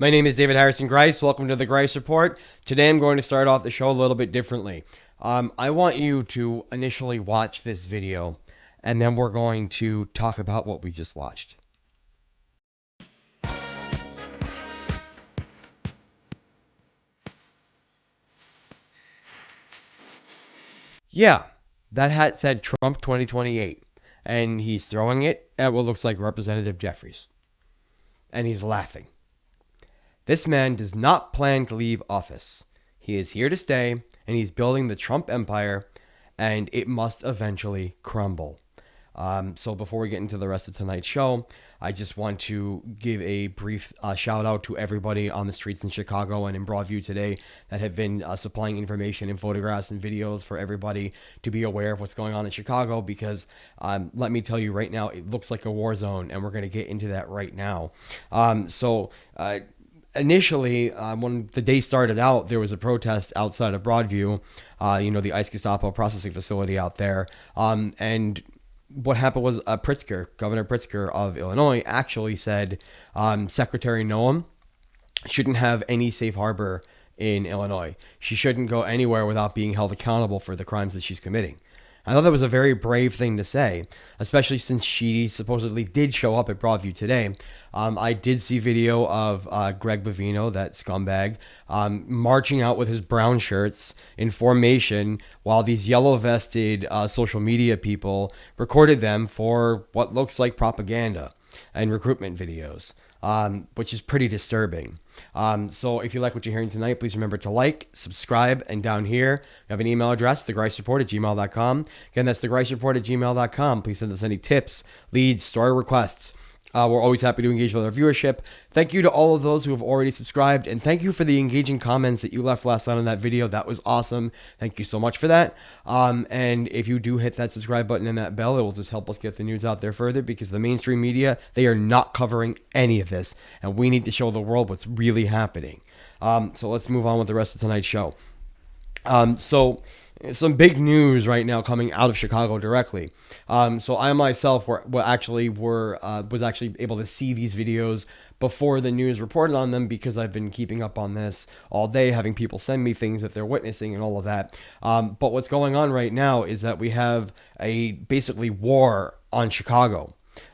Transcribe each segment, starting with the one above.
My name is David Harrison Greis. Welcome to the Greis Report. Today I'm going to start off the show a little bit differently. I want you to initially watch this video, and then we're going to talk about what we just watched. Yeah, that hat said Trump 2028, and he's throwing it at what looks like Representative Jeffries, and he's laughing. This man does not plan to leave office. He is here to stay, and he's building the Trump empire, and it must eventually crumble. So before we get into the rest of tonight's show, I just want to give a brief shout out to everybody on the streets in Chicago and in Broadview today that have been supplying information and photographs and videos for everybody to be aware of what's going on in Chicago, because let me tell you right now, it looks like a war zone, and we're going to get into that right now. Initially, when the day started out, there was a protest outside of Broadview, the ICE Gestapo processing facility out there. And what happened was Governor Pritzker of Illinois actually said Secretary Noem shouldn't have any safe harbor in Illinois. She shouldn't go anywhere without being held accountable for the crimes that she's committing. I thought that was a very brave thing to say, especially since she supposedly did show up at Broadview today. I did see video of Greg Bavino, that scumbag, marching out with his brown shirts in formation while these yellow-vested social media people recorded them for what looks like propaganda and recruitment videos. Which is pretty disturbing. So if you like what you're hearing tonight, please remember to like, subscribe, and down here, we have an email address, thegreisreport@gmail.com. Again, that's thegreisreport@gmail.com. Please send us any tips, leads, story requests. We're always happy to engage with our viewership. Thank you to all of those who have already subscribed, and thank you for the engaging comments that you left last night on that video. That was awesome. Thank you so much for that. And if you do hit that subscribe button and that bell, it will just help us get the news out there further, because the mainstream media, they are not covering any of this, and we need to show the world what's really happening. So let's move on with the rest of tonight's show. Some big news right now coming out of Chicago directly. So I myself was actually able to see these videos before the news reported on them, because I've been keeping up on this all day, having people send me things that they're witnessing and all of that. But what's going on right now is that we have a basically war on Chicago.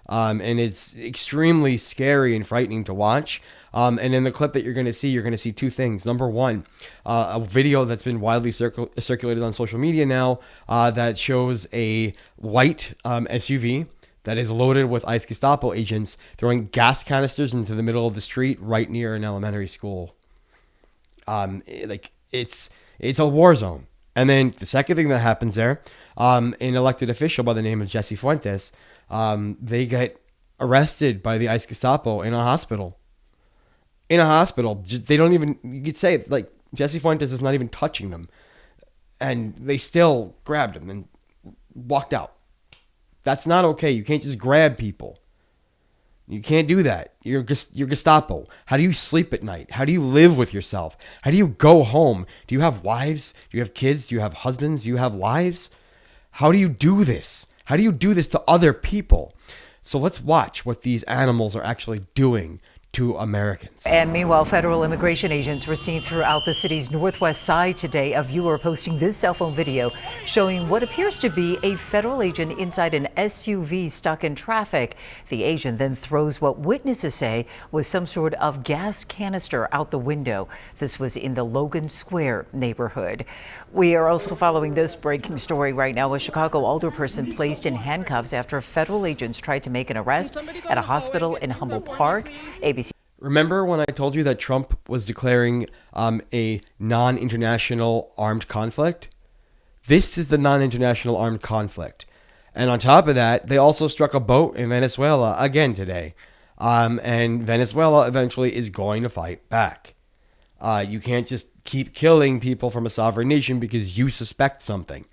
And it's extremely scary and frightening to watch. And in the clip that you're going to see two things. Number one, a video that's been widely circulated on social media now that shows a white SUV that is loaded with ICE Gestapo agents throwing gas canisters into the middle of the street right near an elementary school. It's a war zone. And then the second thing that happens there, an elected official by the name of Jesse Fuentes, they get arrested by the ICE Gestapo in a hospital. They don't even, you could say, like, Jesse Fuentes is not even touching them. And they still grabbed him and walked out. That's not okay. You can't just grab people. You can't do that. You're Gestapo. How do you sleep at night? How do you live with yourself? How do you go home? Do you have wives? Do you have kids? Do you have husbands? Do you have wives? How do you do this? How do you do this to other people? So let's watch what these animals are actually doing to Americans. And meanwhile, federal immigration agents were seen throughout the city's northwest side today. A viewer posting this cell phone video showing what appears to be a federal agent inside an SUV stuck in traffic. The agent then throws what witnesses say was some sort of gas canister out the window. This was in the Logan Square neighborhood. We are also following this breaking story right now. A Chicago alderperson placed in handcuffs after federal agents tried to make an arrest at a hospital in Humboldt Park. ABC. Remember when I told you that Trump was declaring a non-international armed conflict? This is the non-international armed conflict. And on top of that, they also struck a boat in Venezuela again today. And Venezuela eventually is going to fight back. You can't just keep killing people from a sovereign nation because you suspect something.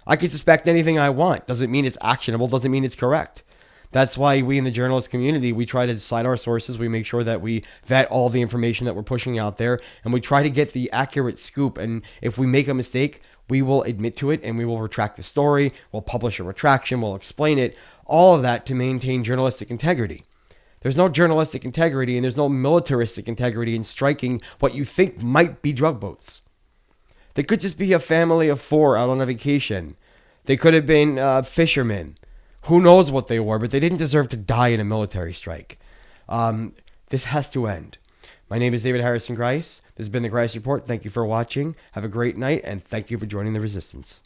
I can suspect anything I want. Doesn't mean it's actionable. Doesn't mean it's correct. That's why we in the journalist community, we try to cite our sources. We make sure that we vet all the information that we're pushing out there, and we try to get the accurate scoop. And if we make a mistake, we will admit to it and we will retract the story. We'll publish a retraction. We'll explain it. All of that to maintain journalistic integrity. There's no journalistic integrity and there's no militaristic integrity in striking what you think might be drug boats. They could just be a family of 4 out on a vacation. They could have been fishermen. Who knows what they were, but they didn't deserve to die in a military strike. This has to end. My name is David Harrison Greis. This has been the Greis Report. Thank you for watching. Have a great night, and thank you for joining the resistance.